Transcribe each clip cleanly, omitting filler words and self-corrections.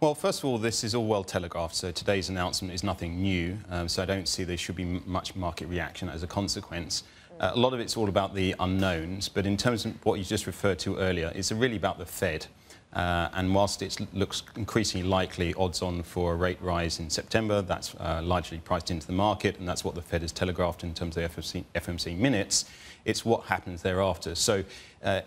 Well, first of all, this is all well telegraphed, so today's announcement is nothing new, so I don't see there should be much market reaction as a consequence. A lot of it's all about the unknowns, but in terms of what you just referred to earlier, it's really about the Fed. And whilst it looks increasingly likely, odds on for a rate rise in September, that's largely priced into the market, and that's what the Fed has telegraphed in terms of FOMC minutes. It's what happens thereafter. So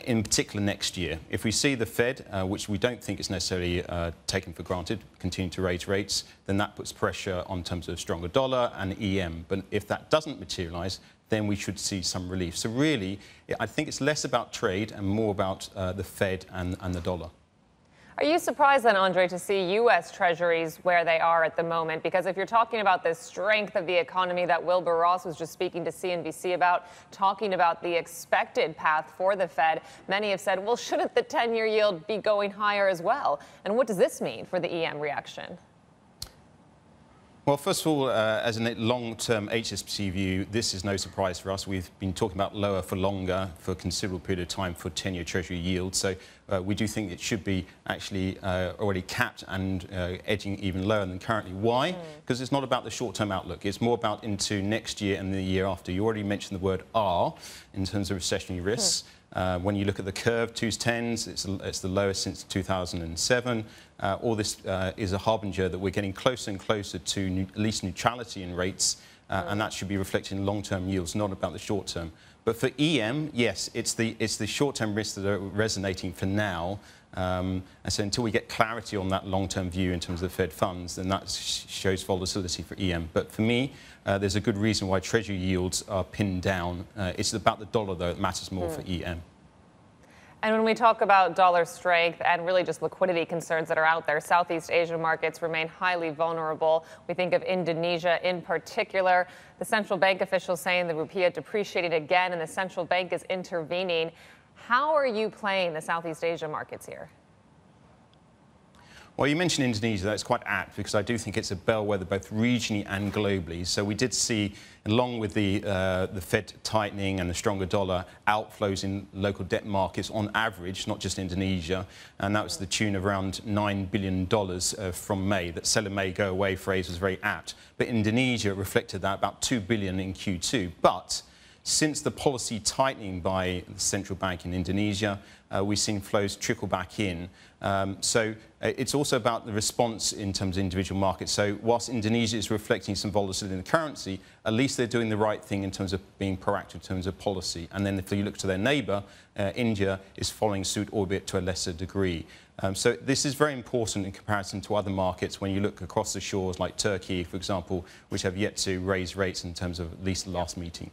in particular next year, if we see the Fed, which we don't think is necessarily taken for granted, continue to raise rates, then that puts pressure on terms of stronger dollar and EM. But if that doesn't materialize, then we should see some relief. So really, I think it's less about trade and more about the Fed and the dollar. Are you surprised then, Andre, to see U.S. Treasuries where they are at the moment? Because if you're talking about the strength of the economy that Wilbur Ross was just speaking to CNBC about, talking about the expected path for the Fed, many have said, well, shouldn't the 10-year yield be going higher as well? And what does this mean for the EM reaction? Well, first of all, as a long-term HSBC view, this is no surprise for us. We've been talking about lower for longer for a considerable period of time for 10-year Treasury yields. So we do think it should be actually already capped and edging even lower than currently. Why? Because it's not about the short-term outlook. It's more about into next year and the year after. You already mentioned the word R in terms of recessionary risks. When you look at the curve, 2s, 10s, it's the lowest since 2007. All this is a harbinger that we're getting closer and closer to at least neutrality in rates, and that should be reflected in long-term yields, not about the short-term. But for EM, yes, it's the short-term risks that are resonating for now. And so until we get clarity on that long-term view in terms of the Fed funds, then that shows volatility for EM. But for me, there's a good reason why Treasury yields are pinned down. It's about the dollar, though, that matters more for EM. And when we talk about dollar strength and really just liquidity concerns that are out there, Southeast Asian markets remain highly vulnerable. We think of Indonesia in particular. The central bank officials saying the rupiah depreciated again and the central bank is intervening. How are you playing the Southeast Asia markets here? Well, you mentioned Indonesia. That's quite apt because I do think it's a bellwether both regionally and globally. So we did see, along with the Fed tightening and the stronger dollar, outflows in local debt markets on average, not just Indonesia. And that was the tune of around $9 billion from May. That sell in May, go away phrase was very apt. But Indonesia reflected that, about $2 billion in Q2. But since the policy tightening by the central bank in Indonesia, we've seen flows trickle back in. So it's also about the response in terms of individual markets. So whilst Indonesia is reflecting some volatility in the currency, at least they're doing the right thing in terms of being proactive in terms of policy. And then if you look to their neighbour, India is following suit, albeit to a lesser degree. So this is very important in comparison to other markets when you look across the shores like Turkey, for example, which have yet to raise rates in terms of at least the last meeting.